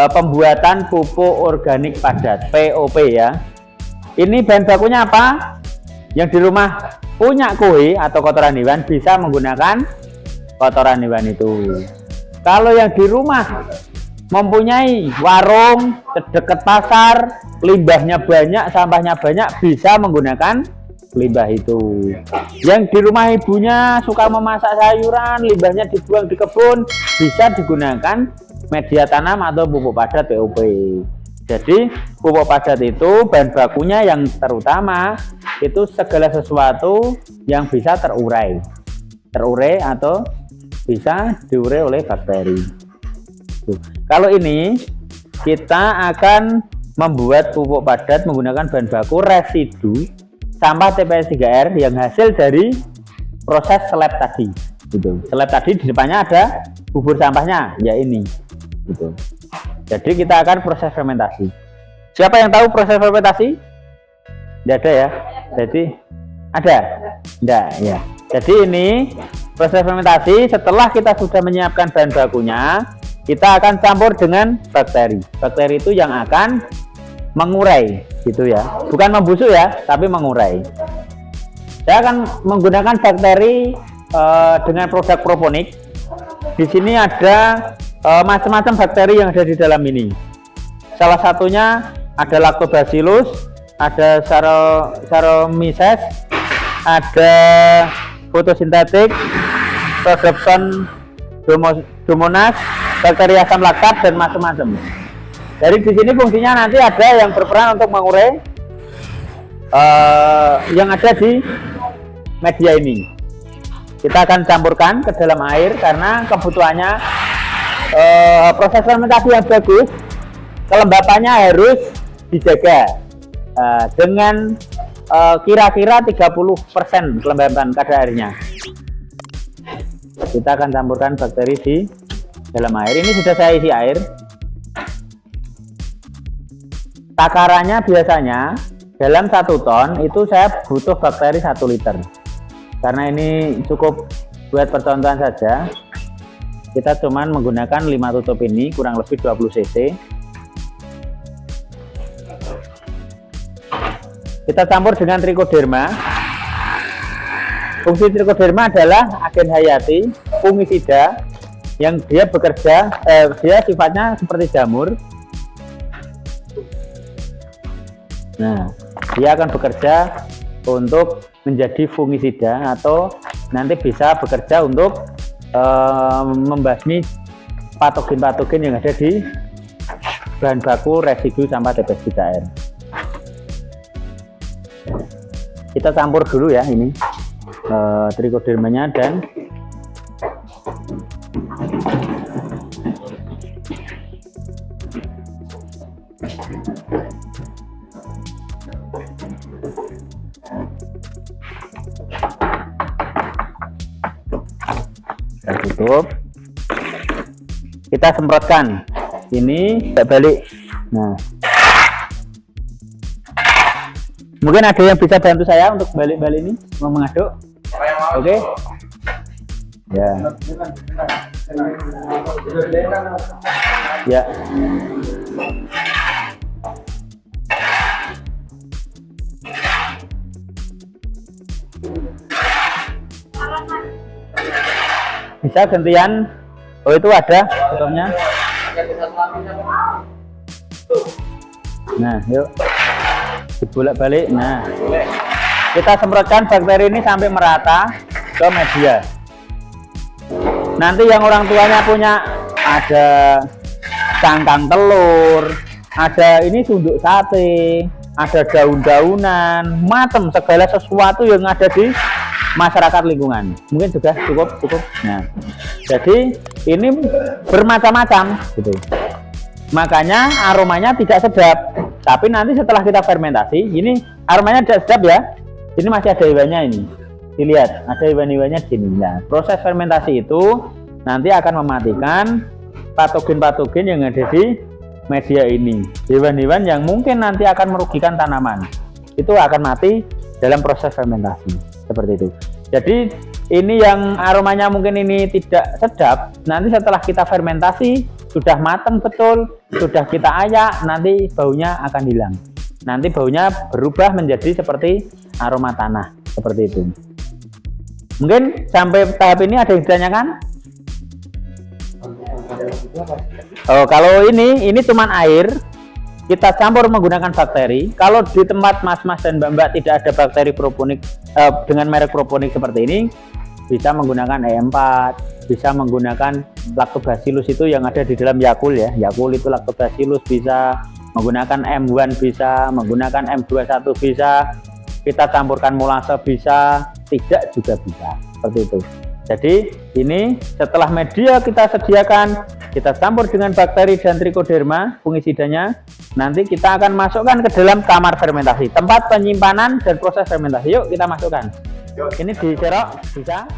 pembuatan pupuk organik padat (POP) ya. Ini bahan bakunya apa? Yang di rumah punya kue atau kotoran hewan bisa menggunakan kotoran hewan itu. Kalau yang di rumah mempunyai warung dekat pasar, limbahnya banyak, sampahnya banyak, bisa menggunakan limbah itu. Yang di rumah ibunya suka memasak sayuran, limbahnya dibuang di kebun, bisa digunakan media tanam atau pupuk padat POP. Jadi pupuk padat itu bahan bakunya yang terutama itu segala sesuatu yang bisa terurai atau bisa diurai oleh bakteri. Kalau ini kita akan membuat pupuk padat menggunakan bahan baku residu sampah TPS 3R yang hasil dari proses slab tadi. Gitu. Slab tadi di depannya ada bubur sampahnya, ya ini. Gitu. Jadi kita akan proses fermentasi. Siapa yang tahu proses fermentasi? Tidak ada ya. Jadi ada? Tidak ya. Jadi ini proses fermentasi. Setelah kita sudah menyiapkan bahan bakunya, kita akan campur dengan bakteri. Bakteri itu yang akan mengurai, gitu ya. Bukan membusuk ya, tapi mengurai. Saya akan menggunakan bakteri dengan produk proponik. Di sini ada macam-macam bakteri yang ada di dalam ini. Salah satunya ada Lactobacillus, ada Saccharomyces, ada fotosintetik, Rhodopsin domonas, bakteri asam laktat, dan macam-macam. Jadi di sini fungsinya nanti ada yang berperan untuk mengurai yang ada di media ini. Kita akan campurkan ke dalam air karena kebutuhannya proses fermentasi yang bagus, kelembapannya harus dijaga dengan kira-kira 30% kelembapan kadar airnya. Kita akan campurkan bakteri di dalam air. Ini sudah saya isi air. Takarannya biasanya dalam 1 ton itu saya butuh bakteri 1 liter. Karena ini cukup buat percontohan saja. Kita cuman menggunakan 5 tutup ini, kurang lebih 20 cc. Kita campur dengan trichoderma. Fungsi trichoderma adalah agen hayati, fungisida, yang dia bekerja, dia sifatnya seperti jamur. Nah, dia akan bekerja untuk menjadi fungisida atau nanti bisa bekerja untuk membasmi patogen-patogen yang ada di bahan baku residu sampah TPS 3R. Kita campur dulu ya ini trichodermanya dan tutup. Kita semprotkan ini balik. Nah, mungkin ada yang bisa bantu saya untuk balik-balik ini, mau mengaduk. Oke. Ya. Ya. Bisa gantian. Oh, itu ada fotonya. Nah, yuk dibolak-balik. Nah, kita semprotkan bakteri ini sampai merata ke media. Nanti yang orang tuanya punya ada cangkang telur, ada ini sunduk sate, ada daun-daunan, macam segala sesuatu yang ada di masyarakat lingkungan. Mungkin juga cukup. Nah, jadi ini bermacam-macam gitu. Makanya aromanya tidak sedap. Tapi nanti setelah kita fermentasi, ini aromanya tidak sedap ya. Ini masih ada hewannya ini. Dilihat, ada hewan-hewannya di sini. Nah, proses fermentasi itu nanti akan mematikan patogen-patogen yang ada di media ini. Hewan-hewan yang mungkin nanti akan merugikan tanaman. Itu akan mati dalam proses fermentasi. Seperti itu. Jadi ini yang aromanya mungkin ini tidak sedap, nanti setelah kita fermentasi sudah matang betul, sudah kita ayak, nanti baunya akan hilang. Nanti baunya berubah menjadi seperti aroma tanah, seperti itu. Mungkin sampai tahap ini ada yang ditanyakan? Oh, kalau ini cuman air, kita campur menggunakan bakteri. Kalau di tempat mas-mas dan mbak-mbak tidak ada bakteri proponik dengan merek proponik seperti ini, bisa menggunakan E4, bisa menggunakan lactobacillus itu yang ada di dalam Yakult ya. Yakult itu lactobacillus, bisa menggunakan M1, bisa menggunakan M21, bisa kita campurkan molase, bisa tidak juga bisa, seperti itu. Jadi ini setelah media kita sediakan, kita campur dengan bakteri dan trichoderma fungisidanya, nanti kita akan masukkan ke dalam kamar fermentasi, tempat penyimpanan dan proses fermentasi. Yuk kita masukkan. Ini diserok, bisa?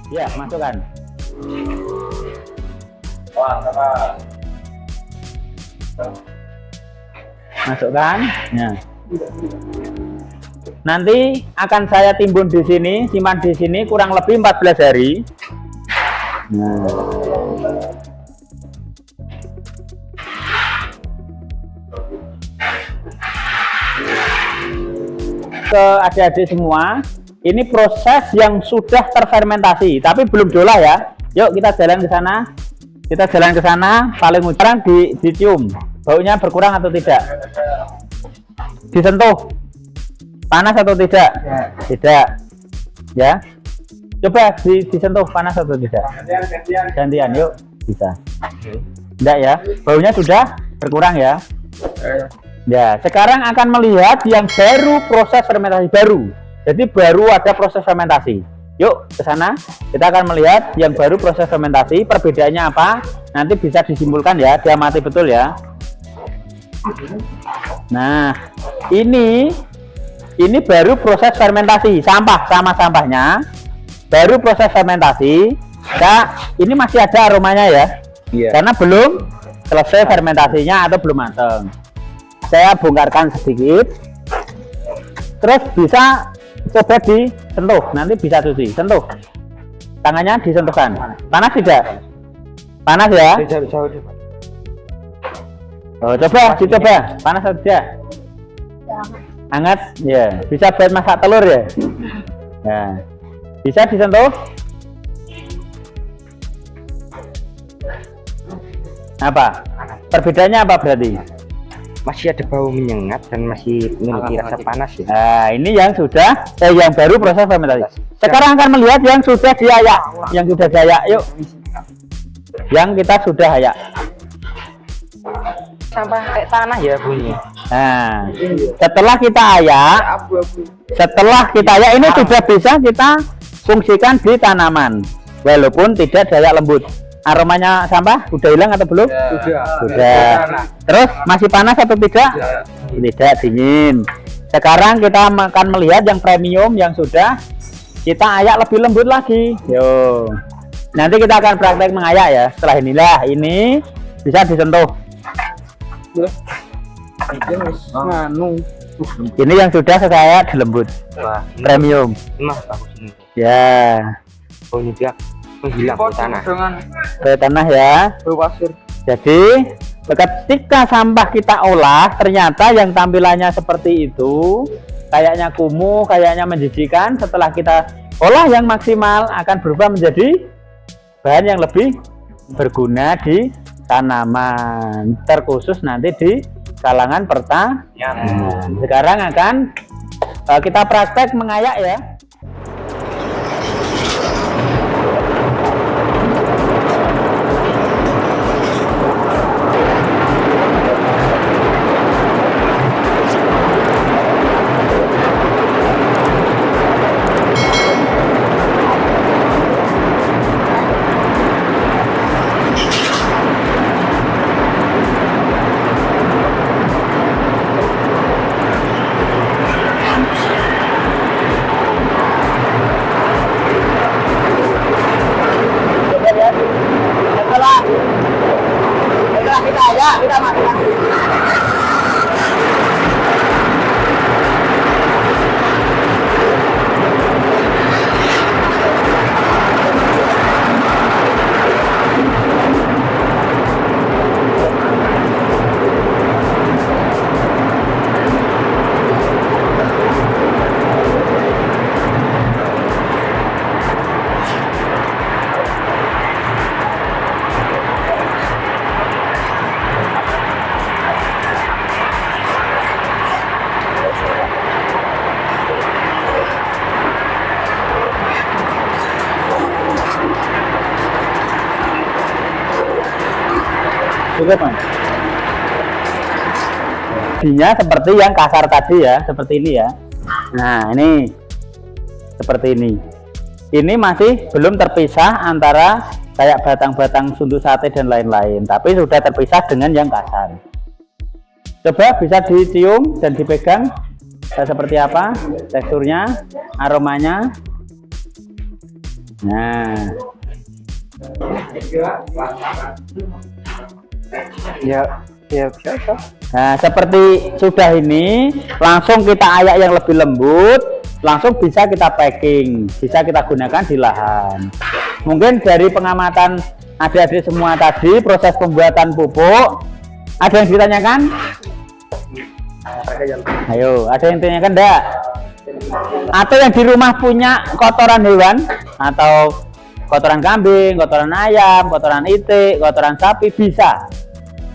Ya, masukkan. Masukkan. Ya. Nanti akan saya timbun di sini, simpan di sini kurang lebih 14 hari. Nah. Ke adik-adik semua, ini proses yang sudah terfermentasi, tapi belum diolah ya. Yuk kita jalan ke sana. Kita jalan ke sana, paling ujung dicium. Baunya berkurang atau tidak? Disentuh. Panas atau tidak? Ya. Tidak. Ya. Coba disentuh, panas atau tidak? Gantian, yuk. Bisa. Tidak ya. Baunya sudah berkurang ya. Ya, sekarang akan melihat yang baru, proses fermentasi baru. Jadi baru ada proses fermentasi. Yuk ke sana. Kita akan melihat yang baru proses fermentasi. Perbedaannya apa? Nanti bisa disimpulkan ya. Dia mati betul ya. Nah, ini baru proses fermentasi. Sampah sama sampahnya. Baru proses fermentasi. Nah, ini masih ada aromanya ya. Iya. Karena belum selesai fermentasinya atau belum matang. Saya bongkarkan sedikit, terus bisa coba disentuh, nanti bisa cuci, sentuh, tangannya disentuhkan. Panas tidak? Panas ya? Oh, coba dicoba, panas atau tidak? Hangat, ya. Bisa buat masak telur ya? Nah, bisa disentuh? Apa? Perbedaannya apa berarti? Masih ada bau menyengat dan masih memiliki rasa panas ya. Nah, ini yang sudah yang baru proses fermentasi. Sekarang akan melihat yang sudah diayak, yang sudah diayak. Yuk, yang kita sudah ayak. Sampah kayak tanah ya bunyi. Nah, setelah kita ayak, ini sudah bisa kita fungsikan di tanaman, walaupun tidak diayak lembut. Aromanya sampah udah hilang atau belum? Sudah. Terus masih panas atau tidak? Tidak, dingin. Sekarang kita akan melihat yang premium yang sudah kita ayak lebih lembut lagi. Yo. Nanti kita akan praktek mengayak ya. Setelah inilah ini bisa disentuh. Ini yang sudah saya ayak dilembut. Premium. Ya. Oh ini dia menghilang ke tanah ya. Jadi ketika sampah kita olah, ternyata yang tampilannya seperti itu, kayaknya kumuh, kayaknya menjijikan. Setelah kita olah yang maksimal, akan berubah menjadi bahan yang lebih berguna di tanaman, terkhusus nanti di kalangan pertanian. Sekarang akan kita praktek mengayak ya. Cukup, Mas. Jadinya seperti yang kasar tadi ya, seperti ini ya. Nah, ini seperti ini. Ini masih belum terpisah antara kayak batang-batang suntuk sate dan lain-lain, tapi sudah terpisah dengan yang kasar. Coba bisa dicium dan dipegang seperti apa teksturnya, aromanya. Nah, Ya, ya biasa. nah seperti sudah ini, langsung kita ayak yang lebih lembut, langsung bisa kita packing, bisa kita gunakan di lahan. Mungkin dari pengamatan adik-adik semua tadi, proses pembuatan pupuk, ada yang ditanyakan? Ayo, ada yang ditanyakan enggak? Atau yang di rumah punya kotoran hewan atau kotoran kambing, kotoran ayam, kotoran itik, kotoran sapi, bisa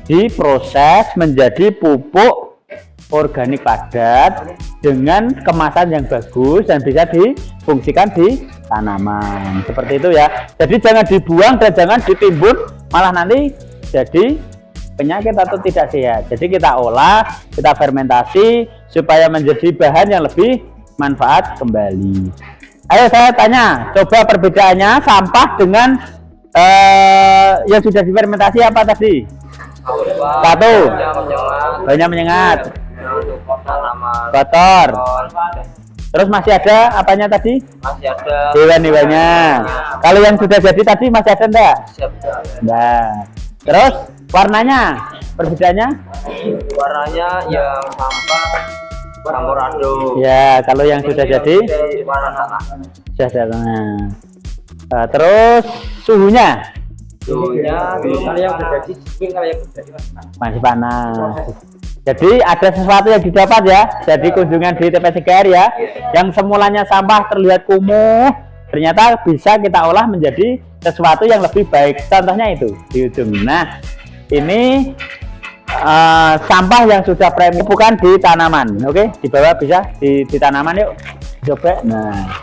diproses menjadi pupuk organik padat dengan kemasan yang bagus dan bisa difungsikan di tanaman seperti itu ya. Jadi jangan dibuang dan jangan ditimbun, malah nanti jadi penyakit atau tidak sehat. Jadi kita olah, kita fermentasi supaya menjadi bahan yang lebih manfaat kembali. Ayo saya tanya, coba perbedaannya sampah dengan yang sudah difermentasi apa tadi? Satu, banyak menyengat, kotor. Terus masih ada apanya tadi? Masih ada Hewan-hewannya. Kalau yang sudah jadi tadi masih ada enggak? Nah, terus warnanya, perbedaannya? warnanya yang sampah campur aduk. Ya, kalau yang sudah jadi Warna tanah. sudah ada. Nah, terus suhunya Suhunya kalau yang sudah jadi dingin, kalau yang sudah jadi masih panas. Jadi ada sesuatu yang didapat ya. Jadi kunjungan di TP Segar ya, yang semulanya sampah terlihat kumuh, ternyata bisa kita olah menjadi sesuatu yang lebih baik. Contohnya itu di ujung. Nah, ini sampah yang sudah premium, bukan di tanaman. Oke, di bawah bisa di tanaman yuk. Coba. Nah.